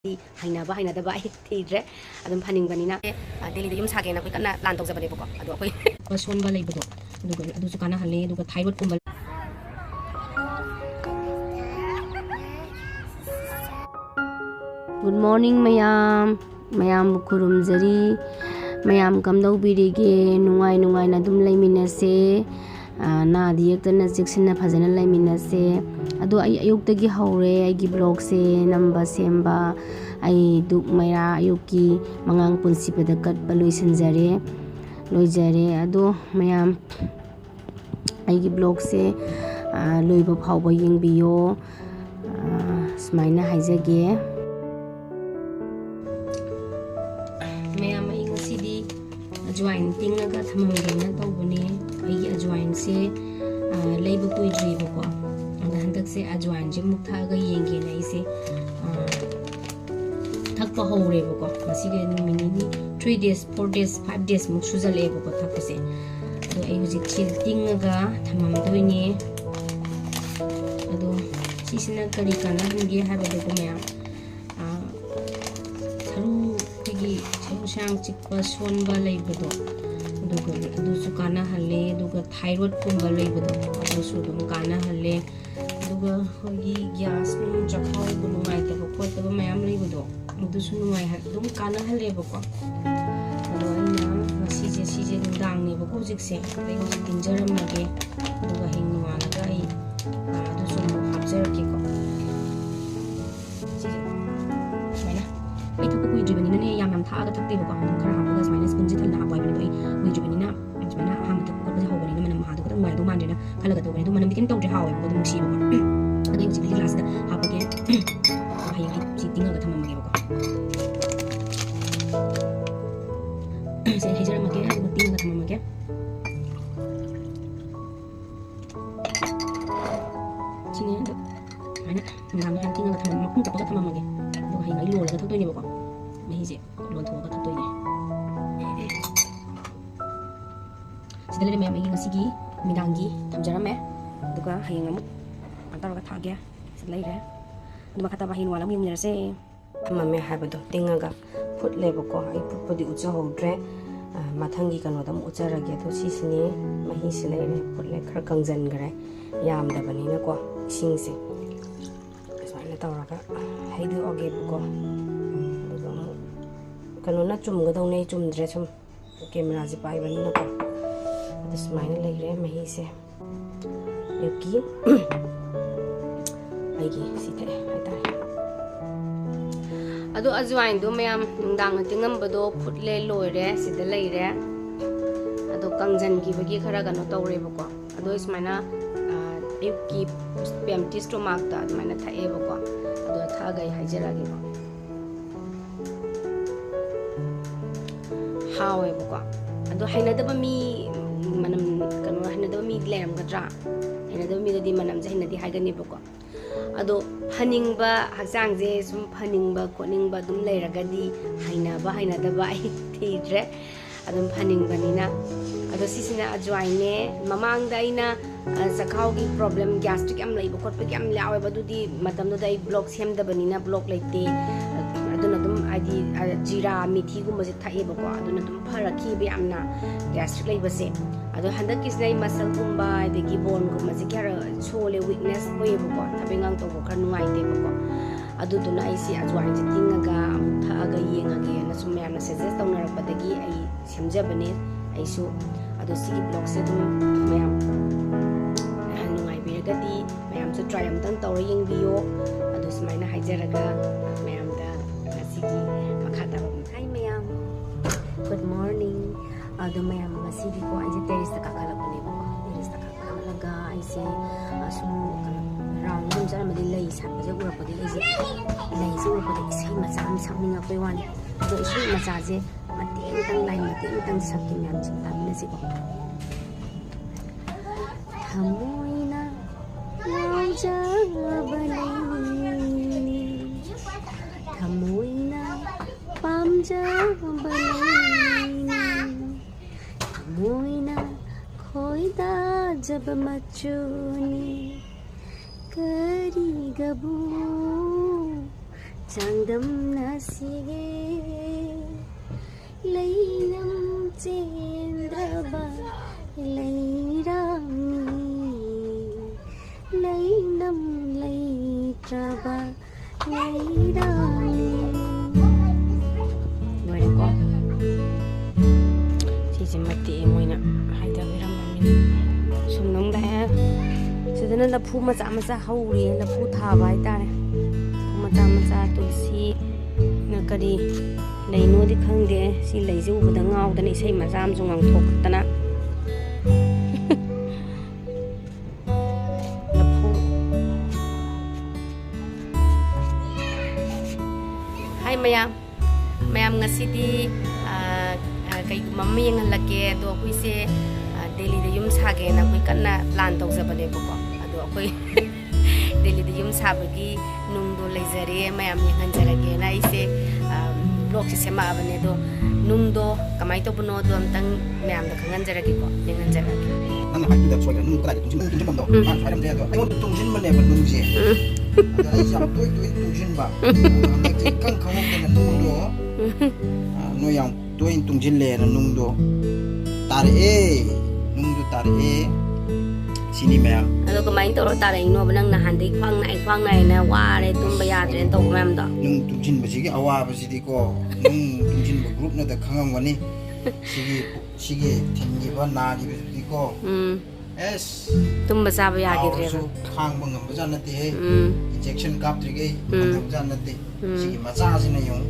hainaba hainadaba ai thidre adum phaning banina daily de yum shagena koi kana plan tawjabane boko adu koi sonba leibado adu su kana halle adu thyroid kumba. Good morning mayam khurumjari mayam kamdau birige nungai nungai na dum laiminase na diyektana jiksina phajana laiminase adu ayuktagi houre aigi blog se namba semba ai duk mayra ayuki mangang punsipeda katpa loijare adu mayam aigi blog se loiba phawba yengbiyo smaina haijage mayam ai ngasidi ajwain tingaga thamamgena tawbani aigi ajwain se leiba kuidri bako handak se ajwain je mukha ga yenge na ise thakpa houre bako masige minini 3 days 4 days 5 days muk sujale bako thakpa se ado ai hujik chil tingaga thamam doini ado sisina kari kana hinge haba de ko maya tharu tigi sang chikpa sonba leibado adu su kana halle aduga thyroid kumba leibado adu su dum kana halle aduga hogi gas nu chakhau bu nungai ta ko ta ba mayam leibado adu su nungai ha dum kana halle ba ko adu aina sije dang ni ba ko jikse ai ko tinjaram mage aduga hin nuana ga ai adu su habjar ki ko Ajwain ne yam thaga thakte ba ko khara ha ba minus kunji thalna ha bai bani Ajwain na Ajwain ha ma thak ko ba hawani na manam ha do ka ngai do manjena khala ga do ne do manam bikin tawje hawe ba dum si ba adi uji class da ha ba ke hayi si tinga ga thamam ge ba ko se hejara ma ke ha ba tinga ga thamam ge chini do ana ngam han tinga ga thamam ma kun ka ba thamam ge do hayi ngai lo la ga thak do ni ba ko mahije lon thoga thak toy ne sidale me mai ngasigi midangi thamjarame duga hayeng amuk antara ga thage sidlai re duma khata bahin wala mi mirase amame habado tingaga put lebo ko ai put podi ucha hodre mathangi kano dam ucha rage to sisini mahi silai re put le khar kangjan gare yam da bani na ko singse asmane tawraga haidu oge ko kano na chum ga dong ne chum dre chum camera ji pai bani na ko this mine lai re mahi se yoki aigi site ai ta ado ajwain do mayam dang tingam bado phutle loire sida lai re ado kangjan gi bagi khara gano tawre bako ado ismaina yoki empty stomach da mana thae bako ado thagai haijara gi hawe bako ado hainadaba mi manam kanu hainadaba mi glam gadra hainadaba mi dadi manam hainadi haigani bako ado haningba haksang je sum phaningba koningba dum leiragadi hainaba hainadaba ai thidre adum phaningba nina ado sisina ajwain ne mamang da ina sakhau gi problem gastric am leiba khotpa gi am lawe badudi matam do dai block semdaba nina block leite aduna dum adi jira mithi gumba je thae bako aduna dum pharakhi be amna gastric leiba se ado handak kisnai muscle gumba degi bone gumba je kara chole weakness hoye bako thabengang to ko nungai te bako aduduna ai si ajwain je tingaga amthaga yengage na sumya na suggest tawnarakpadagi ai semjabane ai su ado sigi block se dum mayam nungai biragadi mayam su try am tang tawra yengbiyo ado smaina haijaraga mayam Hi mayam, good morning. Ado mayam masidi ko ay terrace ta kakalapuni ko. Terrace ta kakalaga ay si sumu round dun sa naman dilay sa pagka ura po dilay si dilay si ura po dilay si masam saming ako iwan. Ado isu masaje matiin tang line matiin tang sakin yan sa tabi na si ko. Hamoy na najabalay. Hamoy na pamjabalay hamoy na khoida jab machuni kari gabu Changdam nasige Lainam Chendraba Lairami Lainam Laitraba Lairami Nói được con Chị sẽ mất tỉ ngồi nè Hai ta với rằm mình Xong nóng đá Sẽ thế nên là phu mà dạ hầu rì là phu thả bài ta này Phu mà dạ tulsi Nà cà đi Lấy nuôi đi khăn đế Xin lấy dụ bà ta ngao Ta này xây mà giam dùng ngang thục ta nè Là phu Hai mayam Mayam ngasidi Kay mamaya nga lagi do ako isi daily da yung sage na koy kana plan tog sa bane ko ado akoy daily da yung sabagi nung do laizare mayam yang jarage na isi blog si sema bane do nung do kamay to puno do amtang mayam da kangan jarage ko yang jarage nang hakida choya nung kala tungsin pam do an faram de do ay won tungsin man ne ban nung je ada ay sam toy tungsin ba kang kang na nung do no yang Tuin tungjin le na nung do tare nung do tare sini ma'am ado kamay to ro tare no banang nahan dei phang nai na wa re tum ba ya tren to ma'am do nung tungjin ba sigi awa ba sidi ko nung tungjin ba group na da khangam gani sigi thingi ba na di sidi ko es tum ba sa ba ya gi tre so khang ba ngam ba jan na te injection kap tri ge ngam jan na te sigi ma cha sina yung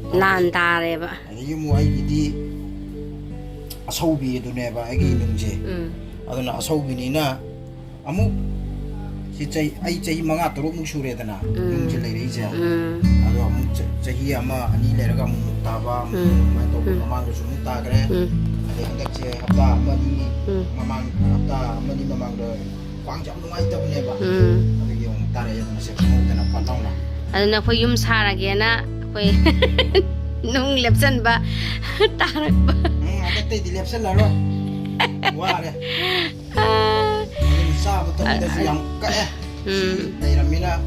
lan tare ba ay mo ay gidi asaubi do ne ba ay gi nung je aduna asaubi ni na amu si chai ai chai manga turu mu shure da na nung je le ri je ado amu chai ama ani le raga mu ta ba ma to ma ga su mu ta gre ade hang che hapta mani mamang hapta mani mamang do kwang jam nung ai ta ne ba ado yung tare ya na se mu da na pa tong na aduna khoi yum sara ge na khoi nung lepsan ba tarak ba ada teh di lepsan la ro wa re sa ba to da yang ka dai ramina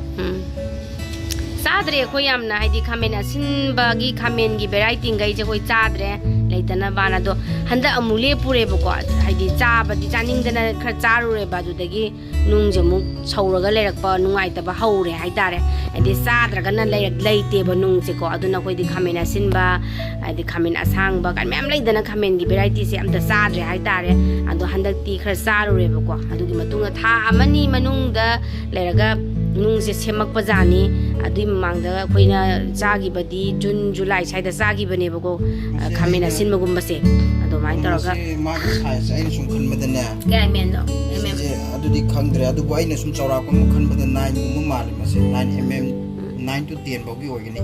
sadre khoi yam na haidi khamen asin ba gi khamen gi variety ngai je khoi chadre leitana bana do handa amule pure ba ko haidi cha ba di chaning dana khar charu re ba du dagi nung je mu chauraga lerak pa nungai ta ba houre hai tare adi sadra kana leite ba nung se ko aduna khoi di khamen asin ba adi khamen asang ba kan mem leidana khamen gi variety se amta sadre hai tare ado handak ti khar charu re ba ko adu gi matunga tha amani manung da leraga nung se semak pa jani adui mamang da khoina chagi badi June July sai da chagi bane ba ko khamen asin magum ba se ado mai taraga ma sai sai sum khan madana ga men do je adu di khangdre adu bo aina sum chawra ko mu khan madana 9 mu mali ma se 9 mm 9 to 10 ba gi ogini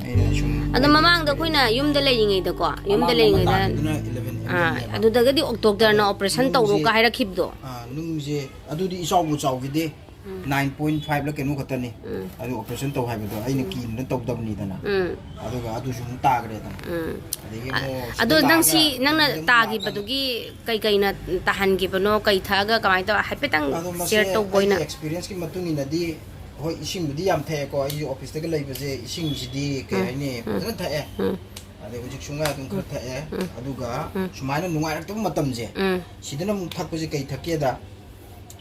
aina sum ado mamang da khoina yum da leingai da ko yum da leingai da 11 adu da ga di October na operation tawru ka haira khib do nung je adu di isaw bu chaw gi de 9.5 la kenu khatani adu operation taw hai ba aina ki na taw dab ni dana adu ga adu sum ta gre dana adigi mo adu nang si nang na ta gi ba du gi kai na tahan gi ba no kai tha ga kamai ta haipetang share to boy na experience ki matung ina di hoi ising budi yam the ko ai office ta ga lai ba je ising si di kai ai ni jan tha e ade hojik sunga dum khar tha e adu ga sumaina nungai rak tum matam je sidana mu thak ko je kai thake da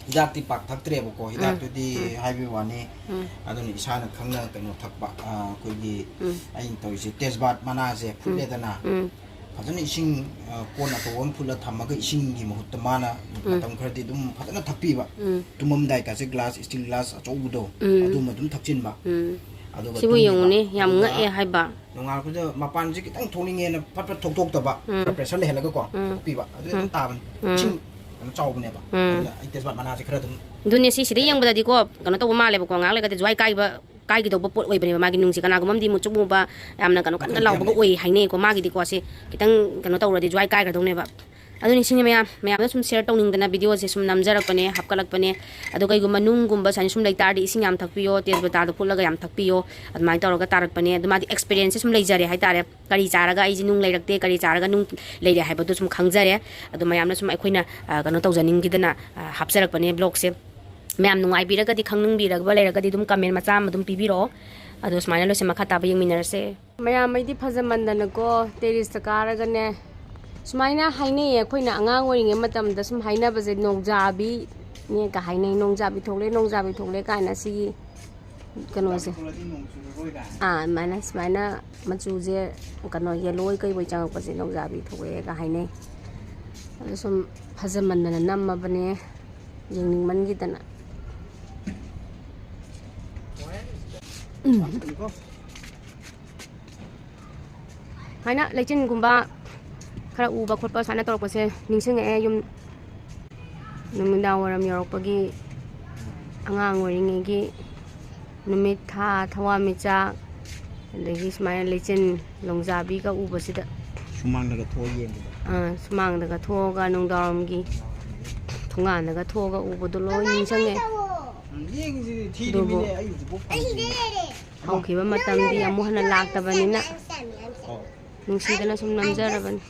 hidak ti pak thak tre ko hidak tu di haibi wani aduni isana khangna kanu thakpa ko gi ain to si tezbat mana je phule dana phajani ising kona to won phula thamaga ising gi mahut mana matam khardi dum phajana thakpi ba tumam dai ka se glass steel glass achoudo adu madum thakchin ba adu ba sibu yung ni yam nga e hai ba nongal ko mapan ji kitang thoninge na phat phat thok thok ta ba pressure le helaga ko pi ba adu ta ban ching chau bane ba ai tesbat mana se khara dum dunia si sidi yang badadi ko kana to ma le ko ngal le ka jwai kai ba kai gi to bo pot oi bane ma gi nung si kana ko mam di mu chu ba yamna kana kan law ba ko oi haine ko ma gi di ko si kitang kana to ra di jwai kai ka dong ne ba aduni sini maya sum share tawning dana video se sum namjarak pane hapkalak pane adu kai guma nung gumba sani sum lai tardi ising yam thakpiyo tezbata do phulaga yam thakpiyo admai tawraga tarak pane aduma di experience sum leijare hai tare kari charaga ai jinung leirakte kari charaga nung leire hai badu sum khangjare adu mayamna sum aikoina kano tawjaning gidana hapsarak pane blog se mayam nungai biraga di khangnung biraga leiraga di dum comment macha madum pibiro ꯑꯗꯣ ꯁꯨꯃꯥꯏꯅ ꯂꯣꯏꯁꯤꯟ ꯃꯈꯥ ꯇꯥꯕ ꯌꯦꯡꯃꯤꯟꯅꯔꯁꯦ ꯃꯌꯥꯝ ꯃꯩꯗꯤ ꯐꯖꯃꯟꯗꯅꯀꯣ ꯇꯦꯔꯤꯁꯇ ꯀꯥꯔꯒꯅꯦ ꯁꯨꯃꯥꯏꯅ ꯍꯥꯏꯅꯩꯌꯦ ꯑꯩꯈꯣꯏꯅ ꯑꯉꯥꯡ ꯑꯣꯏꯔꯤꯉꯩ ꯃꯇꯝꯗ ꯁꯨꯝ ꯍꯥꯏꯅꯕꯁꯦ ꯅꯣꯡꯖꯥꯕꯤꯅꯦꯒ ꯍꯥꯏꯅꯩ ꯅꯣꯡꯖꯥꯕꯤ ꯊꯣꯛꯂꯦ ꯀꯥꯏꯅ ꯁꯤꯒꯤ ꯀꯩꯅꯣꯁꯦ ꯁꯨꯃꯥꯏꯅ ꯃꯆꯨꯁꯦ ꯀꯩꯅꯣ ꯌꯦꯜꯂꯣꯏ ꯀꯩꯕꯣꯏ ꯆꯪꯉꯛꯄꯁꯦ ꯅꯣꯡꯖꯥꯕꯤ ꯊꯣꯛꯂꯛꯑꯦꯒ ꯍꯥꯏꯅꯩ ꯑꯗꯣ ꯁꯨꯝ ꯐꯖꯃꯟꯗꯅ ꯅꯝꯃꯕꯅꯦ ꯌꯦꯡꯅꯤꯡꯃꯟꯈꯤꯗꯅ ꯁꯨꯃꯥꯏꯅ ꯂꯩꯆꯤꯟꯒꯨꯝꯕ ꯈꯔ ꯎꯕ ꯈꯣꯠꯄ ꯁꯨꯃꯥꯏꯅ ꯇꯧꯔꯛꯄꯁꯦ ꯅꯤꯡꯁꯤꯡꯉꯛꯑꯦ ꯌꯨꯝ ꯅꯨꯃꯤꯗꯥꯡ ꯋꯥꯏꯔꯝ ꯌꯧꯔꯛꯄꯒꯤ ꯑꯉꯥꯡ ꯑꯣꯏꯔꯤꯉꯩꯒꯤ ꯅꯨꯃꯤꯠ ꯊꯥ ꯊꯋꯥꯟꯃꯤꯆꯥꯛ ꯑꯗꯒꯤ ꯁꯨꯃꯥꯏꯅ ꯂꯩꯆꯤꯟ ꯂꯣꯡꯖꯥꯕꯤꯒ ꯎꯕꯁꯤꯗ ꯁꯨꯃꯥꯡꯗꯒ ꯊꯣꯛꯑ ꯌꯦꯡꯕꯗ ꯁꯨꯃꯥꯡꯗꯒ ꯊꯣꯛꯑꯒ ꯅꯨꯡꯗꯥꯡꯋꯥꯏꯔꯝꯒꯤ ꯊꯣꯡꯒꯥꯟꯗꯒ ꯊꯣꯛꯑꯒ ꯎꯕꯗꯣ ꯂꯣꯏ ꯅꯤꯡꯁꯤꯡꯉꯦ ꯑꯗꯨꯕꯨ ꯍꯧꯈꯤꯕ ꯃꯇꯝꯗꯤ ꯑꯃꯨꯛ ꯍꯟꯅ ꯂꯥꯛꯇꯕꯅꯤꯅ ꯅꯨꯡꯁꯤꯗꯅ ꯁꯨꯝ ꯅꯝꯖꯔꯕꯅꯤ